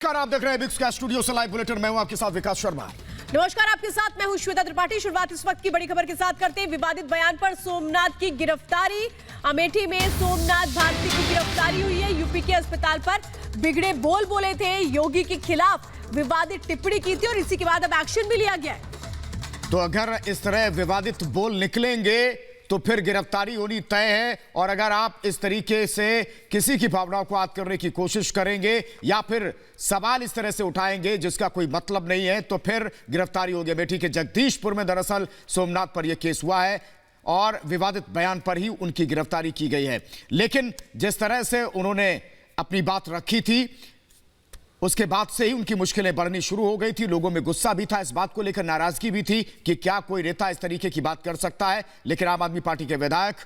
नमस्कार, आप देख रहे हैं बिग स्काई स्टूडियो से लाइव बुलेटिन। मैं हूं आपके साथ विकास शर्मा। नमस्कार, आपके साथ मैं हूं श्वेता त्रिपाठी। शुरुआत इस वक्त की बड़ी खबर के साथ करते हैं। विवादित बयान पर सोमनाथ की गिरफ्तारी। अमेठी में सोमनाथ भारती की गिरफ्तारी हुई है। यूपी के अस्पताल पर बिगड़े बोल बोले थे, योगी के खिलाफ विवादित टिप्पणी की थी और इसी के बाद अब एक्शन भी लिया गया है। तो अगर इस तरह विवादित बोल निकलेंगे तो फिर गिरफ्तारी होनी तय है, और अगर आप इस तरीके से किसी की भावनाओं को आद करने की कोशिश करेंगे या फिर सवाल इस तरह से उठाएंगे जिसका कोई मतलब नहीं है तो फिर गिरफ्तारी होगी। अमेठी के जगदीशपुर में दरअसल सोमनाथ पर यह केस हुआ है और विवादित बयान पर ही उनकी गिरफ्तारी की गई है। लेकिन जिस तरह से उन्होंने अपनी बात रखी थी उसके बाद से ही उनकी मुश्किलें बढ़नी शुरू हो गई थी। लोगों में गुस्सा भी था, इस बात को लेकर नाराजगी भी थी कि क्या कोई नेता इस तरीके की बात कर सकता है। लेकिन आम आदमी पार्टी के विधायक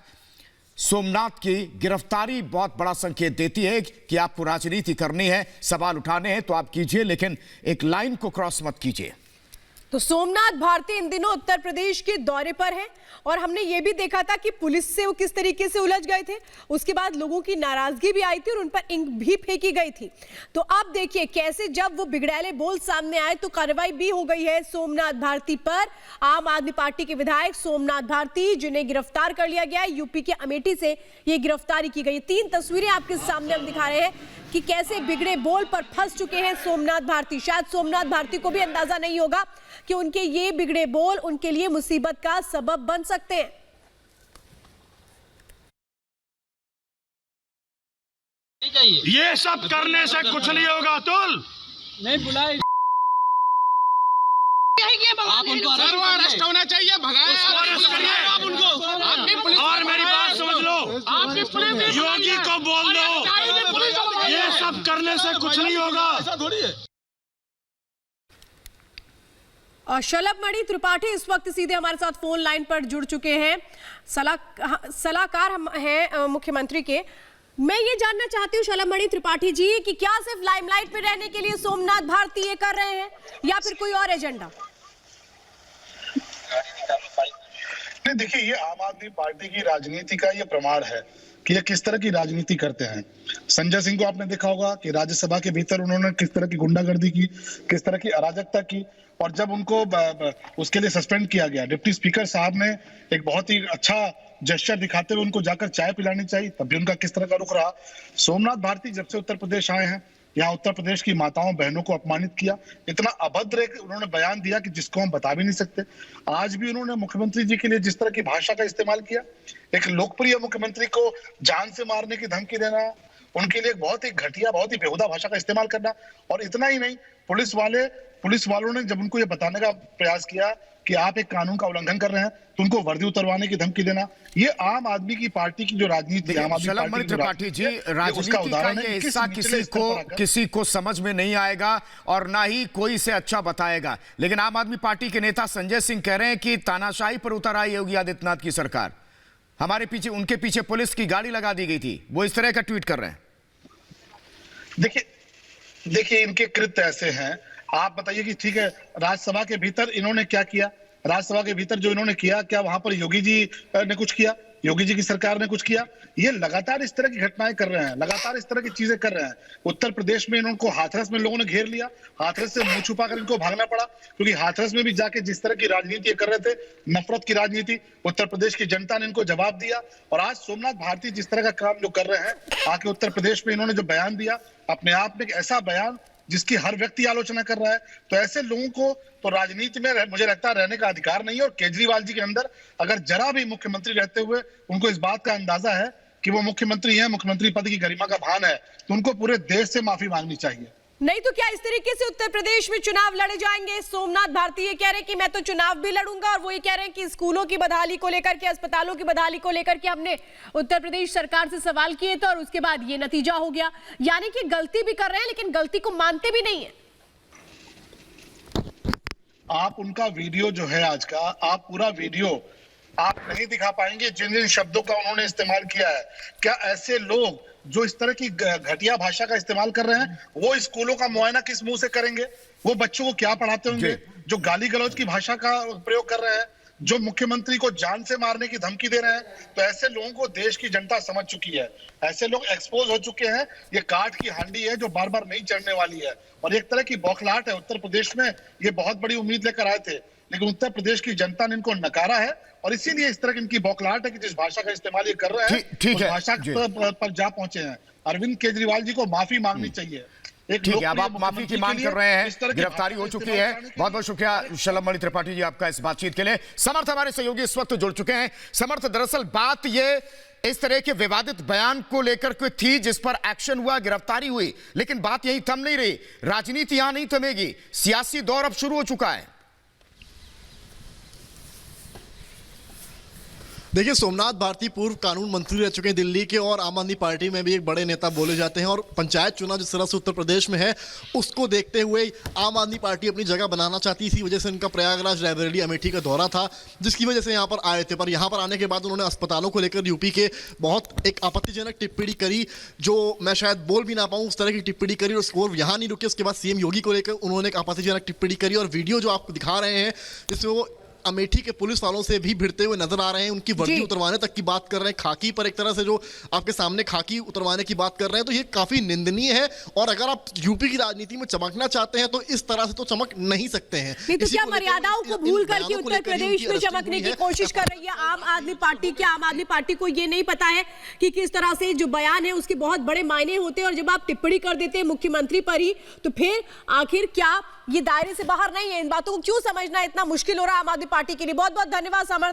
सोमनाथ की गिरफ्तारी बहुत बड़ा संकेत देती है कि आपको राजनीति करनी है, सवाल उठाने हैं तो आप कीजिए, लेकिन एक लाइन को क्रॉस मत कीजिए। तो सोमनाथ भारती इन दिनों उत्तर प्रदेश के दौरे पर हैं और हमने ये भी देखा था कि पुलिस से वो किस तरीके से उलझ गए थे। उसके बाद लोगों की नाराजगी भी आई थी और उन पर इंक भी फेंकी गई थी। तो अब देखिए कैसे जब वो बिगड़ैले बोल सामने आए तो कार्रवाई भी हो गई है सोमनाथ भारती पर। आम आदमी पार्टी के विधायक सोमनाथ भारती, जिन्हें गिरफ्तार कर लिया गया है, यूपी के अमेठी से ये गिरफ्तारी की गई। 3 तस्वीरें आपके सामने हम दिखा रहे हैं कि कैसे बिगड़े बोल पर फंस चुके हैं सोमनाथ भारती। शायद सोमनाथ भारती को भी अंदाजा नहीं होगा कि उनके ये बिगड़े बोल उनके लिए मुसीबत का सबब बन सकते हैं। ये सब करने से कुछ नहीं होगा। तुल नहीं बुलाए आप उनको अरेस्ट होना चाहिए, भगाए आप उनको। और मेरी बात समझ लो, योगी को बोल दो ये सब करने से कुछ नहीं होगा। ऐसा थोड़ी है। शलभमणि त्रिपाठी इस वक्त सीधे हमारे साथ फोन लाइन पर जुड़ चुके हैं। सलाहकार हम हैं मुख्यमंत्री के। मैं ये जानना चाहती हूँ शलभमणि त्रिपाठी जी कि क्या सिर्फ लाइमलाइट पे रहने के लिए सोमनाथ भारती ये कर रहे हैं या फिर कोई और एजेंडा? नहीं, देखिए, ये आम आदमी पार्टी की राजनीति का ये प्रमाण है कि ये किस तरह की राजनीति करते हैं। संजय सिंह को आपने देखा होगा कि राज्यसभा के भीतर उन्होंने किस तरह की गुंडागर्दी की, किस तरह की अराजकता की, और जब उनको उसके लिए सस्पेंड किया गया, डिप्टी स्पीकर साहब ने एक बहुत ही अच्छा जेस्चर दिखाते हुए उनको जाकर चाय पिलानी चाहिए, तब भी उनका किस तरह का रुख रहा। सोमनाथ भारती जब से उत्तर प्रदेश आए हैं, यहाँ उत्तर प्रदेश की माताओं बहनों को अपमानित किया, इतना अभद्र उन्होंने बयान दिया कि जिसको हम बता भी नहीं सकते। आज भी उन्होंने मुख्यमंत्री जी के लिए जिस तरह की भाषा का इस्तेमाल किया, एक लोकप्रिय मुख्यमंत्री को जान से मारने की धमकी देना, उनके लिए बहुत ही घटिया, बहुत ही बेहुदा भाषा का इस्तेमाल करना। और इतना ही नहीं, पुलिस वालों ने जब उनको ये बताने का प्रयास किया कि आप एक कानून का उल्लंघन कर रहे हैं तो उनको वर्दी उतरवाने की धमकी देना। ये आम आदमी की पार्टी की जो राजनीति है, शलभमणि त्रिपाठी जी, राजनीति का ये हिस्सा किसी को समझ में नहीं आएगा और ना ही कोई इसे अच्छा बताएगा। लेकिन आम आदमी पार्टी के नेता संजय सिंह कह रहे हैं कि तानाशाही पर उतर आई योगी आदित्यनाथ की सरकार, हमारे पीछे, उनके पीछे पुलिस की गाड़ी लगा दी गई थी। वो इस तरह का ट्वीट कर रहे हैं। देखिए, इनके कृत्य ऐसे हैं। आप बताइए कि ठीक है, राज्यसभा के भीतर इन्होंने क्या किया? राज्यसभा के भीतर जो इन्होंने किया, क्या वहां पर योगी जी ने कुछ किया? योगी जी की सरकार ने कुछ किया? ये लगातार इस तरह की घटनाएं कर रहे हैं, लगातार इस तरह की चीजें कर रहे हैं। उत्तर प्रदेश में इनको हाथरस में लोगों ने घेर लिया, हाथरस से मुंह छुपाकर इनको भागना पड़ा, क्योंकि हाथरस में भी जाके जिस तरह की राजनीति कर रहे थे, नफरत की राजनीति, उत्तर प्रदेश की जनता ने इनको जवाब दिया। और आज सोमनाथ भारती जिस तरह का काम जो कर रहे हैं, आके उत्तर प्रदेश में इन्होंने जो बयान दिया, अपने आप में एक ऐसा बयान जिसकी हर व्यक्ति आलोचना कर रहा है, तो ऐसे लोगों को तो राजनीति में मुझे लगता है रहने का अधिकार नहीं है। और केजरीवाल जी के अंदर अगर जरा भी मुख्यमंत्री रहते हुए उनको इस बात का अंदाजा है कि वो मुख्यमंत्री हैं, मुख्यमंत्री पद की गरिमा का भान है, तो उनको पूरे देश से माफी मांगनी चाहिए। नहीं तो क्या इस तरीके से उत्तर प्रदेश में चुनाव लड़े जाएंगे? सोमनाथ भारती ये कह रहे हैं कि मैं तो चुनाव भी लड़ूंगा, और वो ये कह रहे हैं कि स्कूलों की बदहाली को लेकर के, अस्पतालों की बदहाली को लेकर के हमने उत्तर प्रदेश सरकार से सवाल किए थे और उसके बाद ये नतीजा हो गया। यानी कि गलती भी कर रहे हैं लेकिन गलती को मानते भी नहीं है। आप उनका वीडियो जो है आज का, आप पूरा वीडियो आप नहीं दिखा पाएंगे जिन जिन शब्दों का उन्होंने इस्तेमाल किया है। क्या ऐसे लोग जो इस तरह की घटिया भाषा का इस्तेमाल कर रहे हैं, वो स्कूलों का मुआयना किस मुंह से करेंगे? वो बच्चों को क्या पढ़ाते होंगे जो गाली गलौज की भाषा का प्रयोग कर रहे हैं? जो मुख्यमंत्री को जान से मारने की धमकी दे रहे हैं, तो ऐसे लोगों को देश की जनता समझ चुकी है। ऐसे लोग एक्सपोज हो चुके हैं। ये काठ की हांडी है जो बार बार नहीं चढ़ने वाली है, और एक तरह की बौखलाहट है। उत्तर प्रदेश में ये बहुत बड़ी उम्मीद लेकर आए थे, लेकिन उत्तर प्रदेश की जनता ने इनको नकारा है, और इसीलिए इस तरह की इनकी बौखलाहट है कि जिस भाषा का इस्तेमाल ये कर रहे हैं, उस भाषा पर जा पहुंचे हैं। अरविंद केजरीवाल जी को माफी मांगनी चाहिए। ठीक है, अब आप माफी की मांग कर रहे हैं, गिरफ्तारी हो चुकी है। बहुत बहुत शुक्रिया शलभमणि त्रिपाठी जी आपका इस बातचीत के लिए। समर्थ हमारे सहयोगी इस वक्त जुड़ चुके हैं। समर्थ, दरअसल बात ये इस तरह के विवादित बयान को लेकर के थी जिस पर एक्शन हुआ, गिरफ्तारी हुई, लेकिन बात यही थम नहीं रही। राजनीति यहां नहीं थमेगी, सियासी दौर अब शुरू हो चुका है। देखिए, सोमनाथ भारती पूर्व कानून मंत्री रह चुके हैं दिल्ली के, और आम आदमी पार्टी में भी एक बड़े नेता बोले जाते हैं। और पंचायत चुनाव जिस तरह से उत्तर प्रदेश में है, उसको देखते हुए आम आदमी पार्टी अपनी जगह बनाना चाहती, इसी वजह से उनका प्रयागराज, रायबरेली, अमेठी का दौरा था, जिसकी वजह से यहाँ पर आए थे। पर यहाँ पर आने के बाद उन्होंने अस्पतालों को लेकर यूपी के बहुत एक आपत्तिजनक टिप्पणी करी, जो मैं शायद बोल भी ना पाऊँ, उस तरह की टिप्पणी करी। और स्कोर यहाँ नहीं रुके, उसके बाद सीएम योगी को लेकर उन्होंने एक आपत्तिजनक टिप्पणी करी। और वीडियो जो आपको दिखा रहे हैं, जिसमें वो अमेठी के पुलिस वालों से भी भिड़ते हुए नजर आ रहे हैं, उनकी वर्दी उतरवाने तक की बात कर रहे हैं, खाकी पर एक तरह से जो आपके सामने खाकी उतरवाने की बात कर रहे हैं, तो ये काफी निंदनीय है। और अगर आप यूपी की राजनीति में चमकना चाहते हैं तो इस तरह से तो चमक नहीं सकते हैं। नहीं तो क्या मर्यादाओं को भूल करके उत्तर प्रदेश में चमकने की कोशिश कर रही है आम आदमी पार्टी? क्या आम आदमी पार्टी को ये नहीं पता है कि किस तरह से जो बयान है उसके बहुत बड़े मायने होते हैं, और जब आप टिप्पणी कर देते हैं मुख्यमंत्री पर ही, तो फिर आखिर क्या ये दायरे से बाहर नहीं है? इन बातों को क्यों समझना इतना मुश्किल हो रहा है आम आदमी पार्टी के लिए? बहुत बहुत धन्यवाद समर्थ।